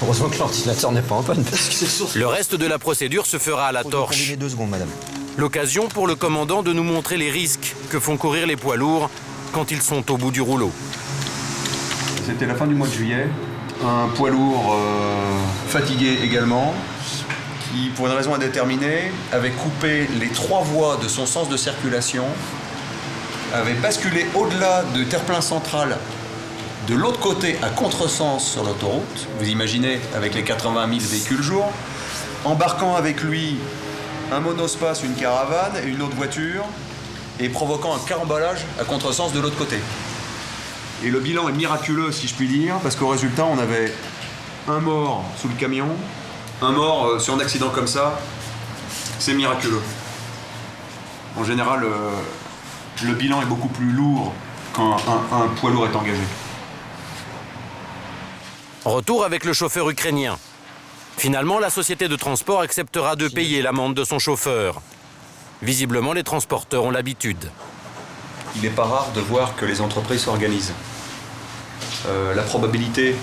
Heureusement que l'ordinateur n'est pas en panne. Le reste de la procédure se fera à la torche. 2 secondes, madame. L'occasion pour le commandant de nous montrer les risques que font courir les poids lourds quand ils sont au bout du rouleau. C'était la fin du mois de juillet. Un poids lourd fatigué également, qui, pour une raison indéterminée, avait coupé les 3 voies de son sens de circulation, avait basculé au-delà de terre-plein central, de l'autre côté à contresens sur l'autoroute. Vous imaginez, avec les 80 000 véhicules jour, embarquant avec lui un monospace, une caravane et une autre voiture, et provoquant un carambolage à contresens de l'autre côté. Et le bilan est miraculeux, si je puis dire, parce qu'au résultat, on avait un mort sous le camion, un mort sur un accident comme ça. C'est miraculeux. En général, le bilan est beaucoup plus lourd quand un poids lourd est engagé. Retour avec le chauffeur ukrainien. Finalement, la société de transport acceptera de payer l'amende de son chauffeur. Visiblement, les transporteurs ont l'habitude. Il n'est pas rare de voir que les entreprises s'organisent. La probabilité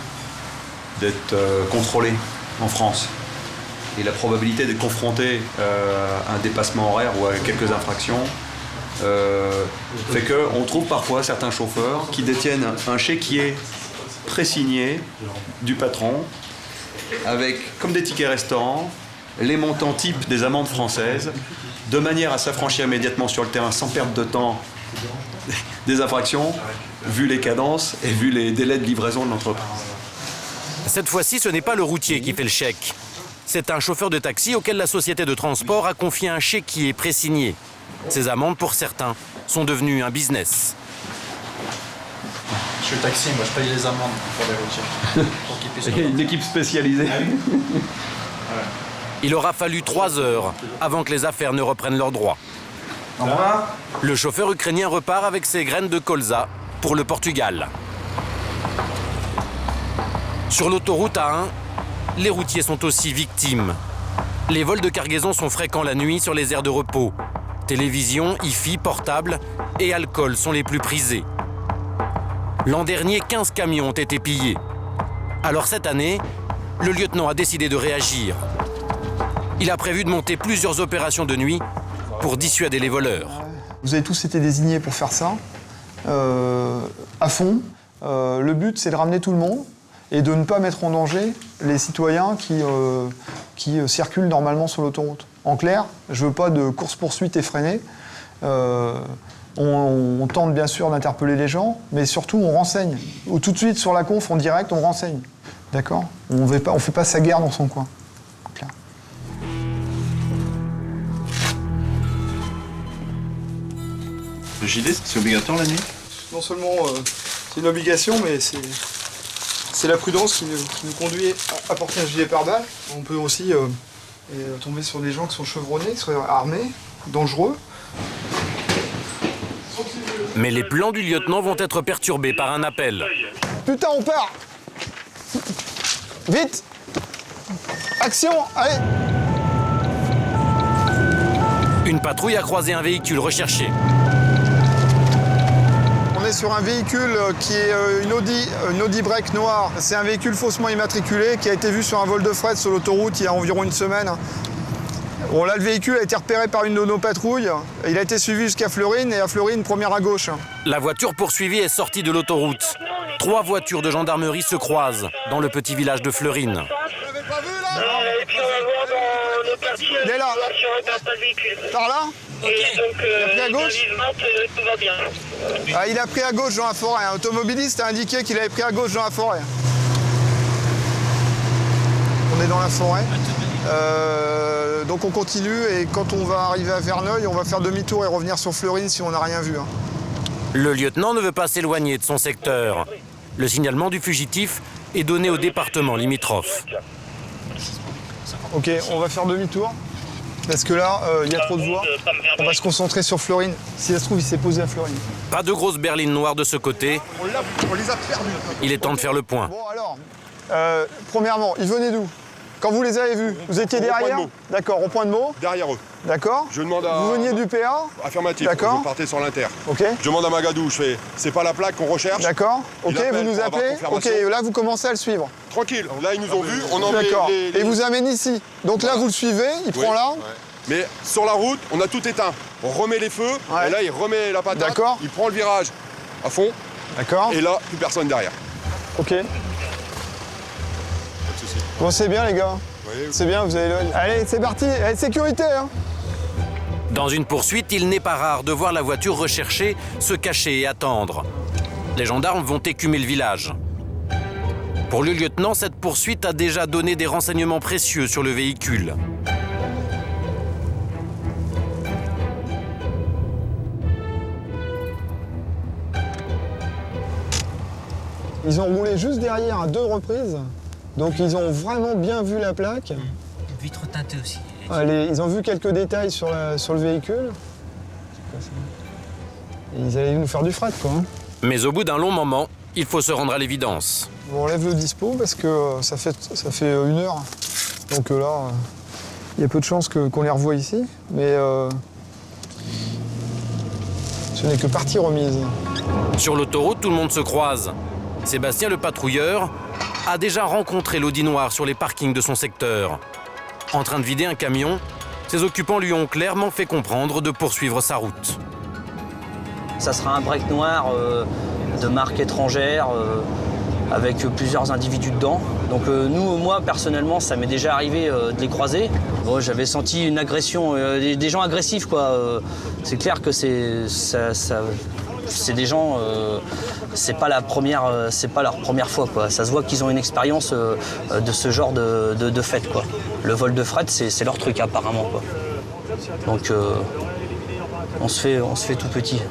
d'être contrôlé en France et la probabilité d'être confronté à un dépassement horaire ou à quelques infractions fait qu'on trouve parfois certains chauffeurs qui détiennent un chéquier pré-signé du patron avec, comme des tickets restaurants, les montants types des amendes françaises, de manière à s'affranchir immédiatement sur le terrain sans perdre de temps des infractions, vu les cadences et vu les délais de livraison de l'entreprise. Cette fois-ci, ce n'est pas le routier qui fait le chèque. C'est un chauffeur de taxi auquel la société de transport a confié un chéquier pré-signé. Ces amendes, pour certains, sont devenues un business. Je suis taxi, moi je paye les amendes pour les routiers. Pour qu'ils puissent... Il y a une équipe spécialisée. Il aura fallu 3 heures avant que les affaires ne reprennent leur droit. Au revoir. Le chauffeur ukrainien repart avec ses graines de colza pour le Portugal. Sur l'autoroute A1, les routiers sont aussi victimes. Les vols de cargaison sont fréquents la nuit sur les aires de repos. Télévision, hi-fi, portable et alcool sont les plus prisés. L'an dernier, 15 camions ont été pillés. Alors cette année, le lieutenant a décidé de réagir. Il a prévu de monter plusieurs opérations de nuit pour dissuader les voleurs. Vous avez tous été désignés pour faire ça, à fond. Le but, c'est de ramener tout le monde et de ne pas mettre en danger les citoyens qui circulent normalement sur l'autoroute. En clair, je ne veux pas de course-poursuite effrénée. On tente bien sûr d'interpeller les gens, mais surtout on renseigne. Ou tout de suite sur la conf, en direct, on renseigne. D'accord ? On ne fait pas sa guerre dans son coin. Clair. Le gilet, c'est obligatoire la nuit? Non seulement c'est une obligation, mais c'est la prudence qui nous conduit à porter un gilet pare-balles. On peut aussi tomber sur des gens qui sont chevronnés, qui sont armés, dangereux. Mais les plans du lieutenant vont être perturbés par un appel. Putain, on part! Vite! Action! Allez! Une patrouille a croisé un véhicule recherché. On est sur un véhicule qui est une Audi break noire. C'est un véhicule faussement immatriculé qui a été vu sur un vol de fret sur l'autoroute il y a environ une semaine. Bon, là, le véhicule a été repéré par une de nos patrouilles. Il a été suivi jusqu'à Fleurine et à Fleurine, première à gauche. La voiture poursuivie est sortie de l'autoroute. 3 voitures de gendarmerie se croisent dans le petit village de Fleurine. Il est là. Par là? Il a pris à gauche? Ah, il a pris à gauche dans la forêt. Un automobiliste a indiqué qu'il avait pris à gauche dans la forêt. On est dans la forêt. Donc on continue et quand on va arriver à Verneuil, on va faire demi-tour et revenir sur Fleurine si on n'a rien vu. Le lieutenant ne veut pas s'éloigner de son secteur. Le signalement du fugitif est donné au département limitrophe. Ok, on va faire demi-tour. Parce que là, il y a trop de voies. On va se concentrer sur Fleurine. Si ça se trouve, il s'est posé à Fleurine. Pas de grosses berlines noires de ce côté. On les a perdus. Il est temps de faire le point. Bon alors, premièrement, ils veneient d'où? Quand vous les avez vus, vous étiez derrière? D'accord, au point de Meaux? Derrière eux. D'accord. Je demande à... Vous veniez du PA? Affirmatif. D'accord. Je partais sur l'Inter. Ok. Je demande à Magadou, je fais, c'est pas la plaque qu'on recherche. D'accord. Ok, vous nous appelez. Ok, là vous commencez à le suivre. Tranquille, là ils nous ont vus, on en met D'accord. les... Et vous amène ici. Donc là vous le suivez, il prend là. Ouais. Mais sur la route, on a tout éteint. On remet les feux, et là il remet la patate. D'accord. Il prend le virage à fond. D'accord. Et là, plus personne derrière. Ok. Bon, c'est bien les gars. C'est bien, vous avez l'œil. Allez, c'est parti. Allez, sécurité, hein. Dans une poursuite, il n'est pas rare de voir la voiture recherchée se cacher et attendre. Les gendarmes vont écumer le village. Pour le lieutenant, cette poursuite a déjà donné des renseignements précieux sur le véhicule. Ils ont roulé juste derrière à 2 reprises. Donc ils ont vraiment bien vu la plaque. Vitre teintée aussi. Allez, ils ont vu quelques détails sur le véhicule. Et ils allaient nous faire du fret, quoi. Mais au bout d'un long moment, il faut se rendre à l'évidence. On enlève le dispo parce que ça fait 1 heure. Donc là, il y a peu de chances qu'on les revoie ici. Mais ce n'est que partie remise. Sur l'autoroute, tout le monde se croise. Sébastien, le patrouilleur, a déjà rencontré l'Audi noir sur les parkings de son secteur. En train de vider un camion, ses occupants lui ont clairement fait comprendre de poursuivre sa route. Ça sera un break noir de marque étrangère avec plusieurs individus dedans. Donc moi personnellement, ça m'est déjà arrivé de les croiser. Bon, j'avais senti une agression, des gens agressifs quoi. C'est clair que c'est des gens, c'est pas leur première fois quoi. Ça se voit qu'ils ont une expérience de ce genre de fête quoi. Le vol de fret, c'est leur truc apparemment quoi. Donc on se fait tout petit,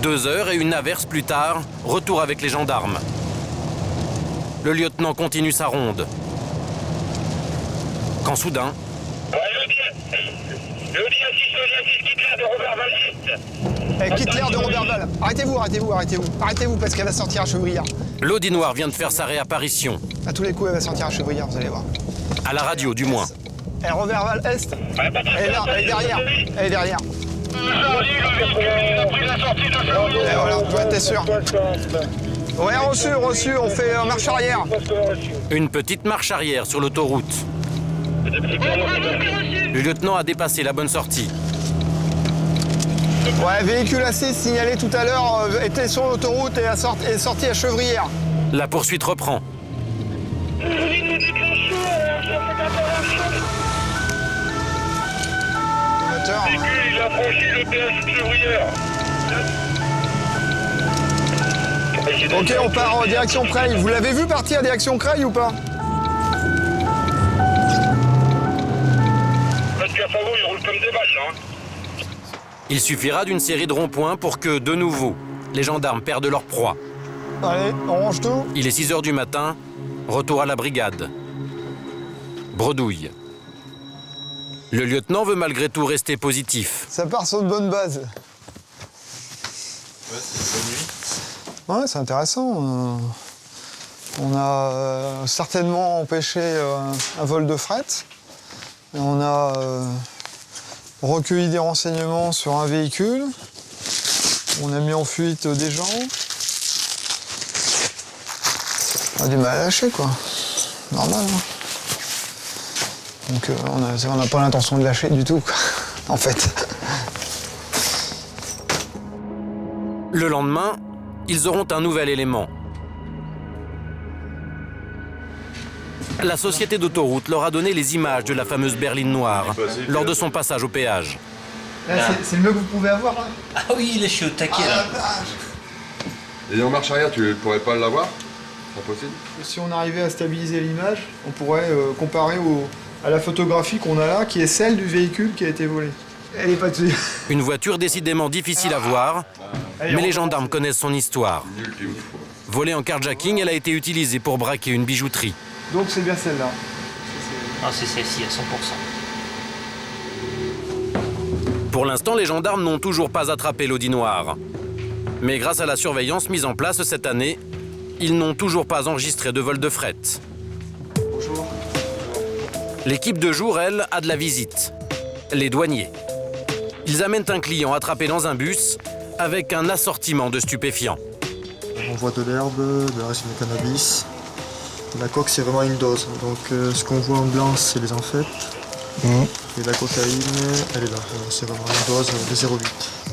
2 heures et une averse plus tard, retour avec les gendarmes. Le lieutenant continue sa ronde. Quand soudain... Quitte l'air de Roberval. Arrêtez-vous, parce qu'elle va sortir à Chevrières. L'Audi noir vient de faire sa réapparition. À tous les coups, elle va sortir à Chevrières, vous allez voir. À la radio, du moins. Roberval Est. Elle est là, elle est derrière. Et voilà, ouais, t'es sûr. Ouais, reçu, on fait marche arrière. Une petite marche arrière sur l'autoroute. Le lieutenant a dépassé la bonne sortie. Ouais, véhicule A6 signalé tout à l'heure était sur l'autoroute et est sorti à Chevrières. La poursuite reprend. Il a franchi le péage de Chevrières. Ok, on part en direction Creil. Vous l'avez vu partir en direction Creil ou pas? Parce qu'à Favo, ils roulent comme des vaches, hein. Il suffira d'une série de ronds-points pour que, de nouveau, les gendarmes perdent leur proie. Allez, on range tout. Il est 6 heures du matin, retour à la brigade. Bredouille. Le lieutenant veut malgré tout rester positif. Ça part sur de bonnes bases. Ouais, c'est intéressant. On a certainement empêché un vol de fret. Et on a recueilli des renseignements sur un véhicule. On a mis en fuite des gens. On a du mal à lâcher, quoi. Normal. Hein. Donc on n'a pas l'intention de lâcher du tout, quoi, en fait. Le lendemain, ils auront un nouvel élément. La société d'autoroute leur a donné les images de la fameuse berline noire lors de son passage au péage. Là, c'est le mieux que vous pouvez avoir, là. Ah oui, il est chez au taquet, là. Et en marche arrière, tu ne pourrais pas l'avoir? C'est impossible. Si on arrivait à stabiliser l'image, on pourrait comparer à la photographie qu'on a là, qui est celle du véhicule qui a été volé. Elle est pas dessus. Une voiture décidément difficile à voir, mais les gendarmes connaissent son histoire. Volée en carjacking, elle a été utilisée pour braquer une bijouterie. Donc c'est bien celle-là. Ah, c'est celle-ci à 100%. Pour l'instant, les gendarmes n'ont toujours pas attrapé l'Audi noir. Mais grâce à la surveillance mise en place cette année, ils n'ont toujours pas enregistré de vol de fret. Bonjour. L'équipe de jour, elle, a de la visite. Les douaniers. Ils amènent un client attrapé dans un bus avec un assortiment de stupéfiants. On voit de l'herbe, de la racine de cannabis. La coque, c'est vraiment une dose. Donc ce qu'on voit en blanc, c'est les amphetamines. Et la cocaïne, elle est là. C'est vraiment une dose de 0,8.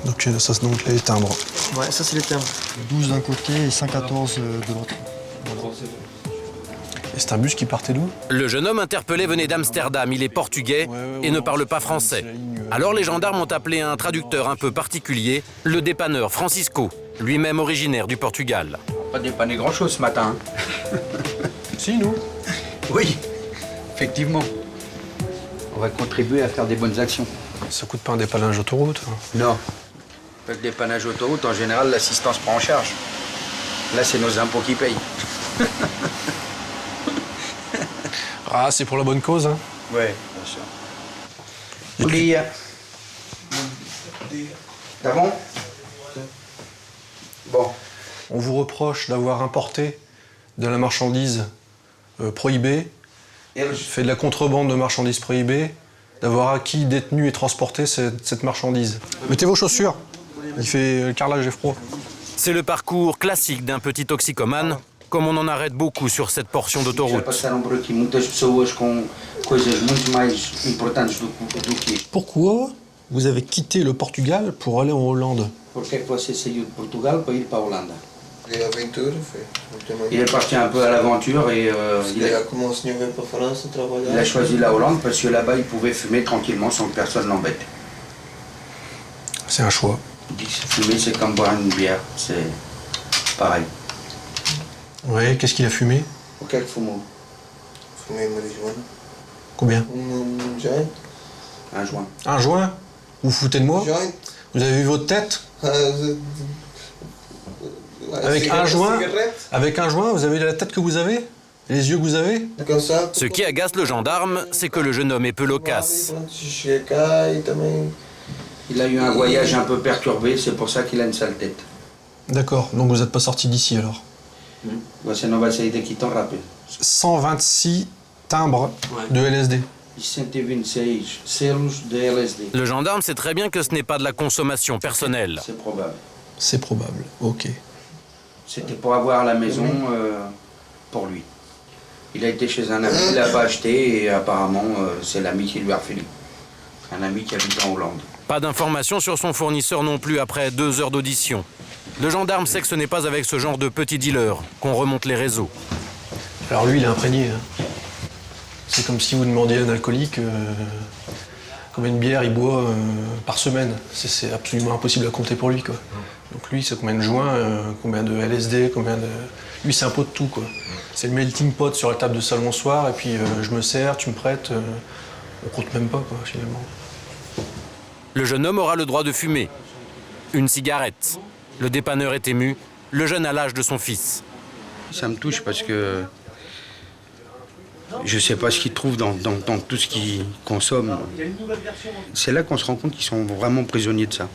Donc ça, c'est donc les timbres. Ouais, ça c'est les timbres. 12 d'un côté et 114 de l'autre. Voilà. Et c'est un bus qui partait d'où? Le jeune homme interpellé venait d'Amsterdam, il est portugais et ne parle pas français. Alors les gendarmes ont appelé un traducteur un peu particulier, le dépanneur Francisco, lui-même originaire du Portugal. Pas dépanner grand-chose ce matin. Hein. Si, nous? Oui, effectivement. On va contribuer à faire des bonnes actions. Ça coûte pas un dépannage autoroute? Non. Le dépannage autoroute, en général, l'assistance prend en charge. Là, c'est nos impôts qui payent. Ah, c'est pour la bonne cause, hein? Ouais, bien sûr. Julia. T'as bon? Bon. On vous reproche d'avoir importé de la marchandise prohibée, fait de la contrebande de marchandises prohibées, d'avoir acquis, détenu et transporté cette marchandise. Mettez vos chaussures, il fait le carrelage est froid. C'est le parcours classique d'un petit toxicomane, comme on en arrête beaucoup sur cette portion d'autoroute. Pourquoi vous avez quitté le Portugal pour aller en Hollande? Il est parti un peu à l'aventure et il a choisi la Hollande parce que là-bas il pouvait fumer tranquillement sans que personne l'embête. C'est un choix. Il dit que fumer c'est comme boire une bière, c'est pareil. Ouais, qu'est-ce qu'il a fumé? Combien? Un joint. Un joint? Vous foutez de moi? Vous avez vu votre tête? Avec un joint, vous avez la tête que vous avez? Les yeux que vous avez? Ce qui agace le gendarme, c'est que le jeune homme est peu loquace. Il a eu un voyage un peu perturbé, c'est pour ça qu'il a une sale tête. D'accord, donc vous n'êtes pas sorti d'ici alors? 126 timbres de LSD. Le gendarme sait très bien que ce n'est pas de la consommation personnelle. C'est probable. C'est probable, ok. C'était pour avoir à la maison pour lui. Il a été chez un ami, il l'a pas acheté et apparemment c'est l'ami qui lui a refilé. Un ami qui habite en Hollande. Pas d'informations sur son fournisseur non plus après 2 heures d'audition. Le gendarme sait que ce n'est pas avec ce genre de petit dealer qu'on remonte les réseaux. Alors lui, il est imprégné. Hein. C'est comme si vous demandiez à un alcoolique combien de bières il boit par semaine. C'est absolument impossible à compter pour lui, quoi. Donc lui, c'est combien de joints, combien de LSD, combien de... Lui, c'est un pot de tout, quoi. C'est le melting pot sur la table de salon le soir, et puis je me sers, tu me prêtes, on compte même pas, quoi, finalement. Le jeune homme aura le droit de fumer. Une cigarette. Le dépanneur est ému. Le jeune a l'âge de son fils. Ça me touche parce que Je sais pas ce qu'ils trouvent dans tout ce qu'ils consomment. C'est là qu'on se rend compte qu'ils sont vraiment prisonniers de ça.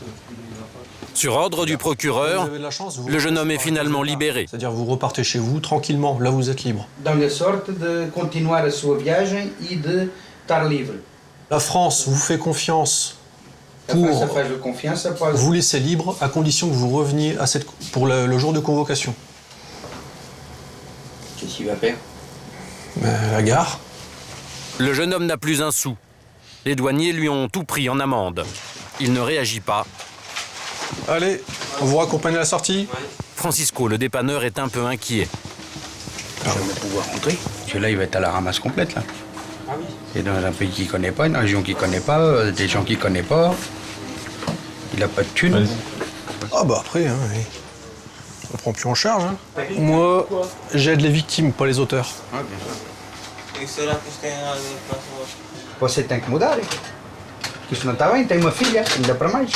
Sur ordre du procureur, le jeune homme est finalement libéré. C'est-à-dire vous repartez chez vous tranquillement, là vous êtes libre. Dans la sorte de continuer son voyage et de estar libre. La France vous fait confiance pour vous laisser libre à condition que vous reveniez pour le jour de convocation. Qu'est-ce qu'il va faire? La gare. Le jeune homme n'a plus un sou. Les douaniers lui ont tout pris en amende. Il ne réagit pas. Allez, on vous raccompagne à la sortie. Francisco, le dépanneur, est un peu inquiet. Il va jamais pouvoir rentrer. Parce que là, il va être à la ramasse complète, là. Et dans un pays qu'il ne connaît pas, une région qu'il ne connaît pas, des gens qu'il ne connaît pas. Il n'a pas de thunes. Ah bah après, hein, on prend plus en charge. Hein. Moi, j'aide les victimes, pas les auteurs. Você tem que mudar. Porque senão tá bem, tem uma filha, ainda para mais.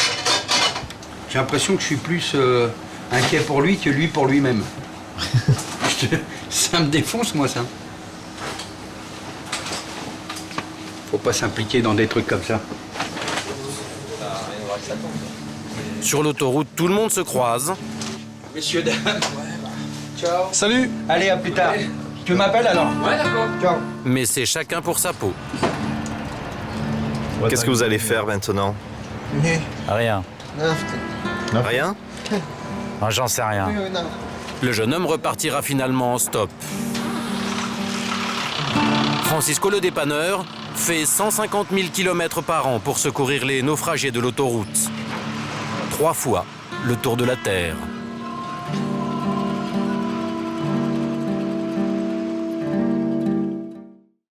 J'ai l'impression que je suis plus inquiet pour lui que lui pour lui-même. Ça me défonce, moi, ça. Faut pas s'impliquer dans des trucs comme ça. Sur l'autoroute, tout le monde se croise. Messieurs, dames. Ciao. Salut. Allez, à plus tard. Tu m'appelles alors? Ouais, d'accord. Ciao. Mais c'est chacun pour sa peau. Qu'est-ce que vous allez faire maintenant? Rien. Rien? J'en sais rien. Le jeune homme repartira finalement en stop. Francisco le dépanneur fait 150 000 km par an pour secourir les naufragés de l'autoroute. 3 fois le tour de la Terre.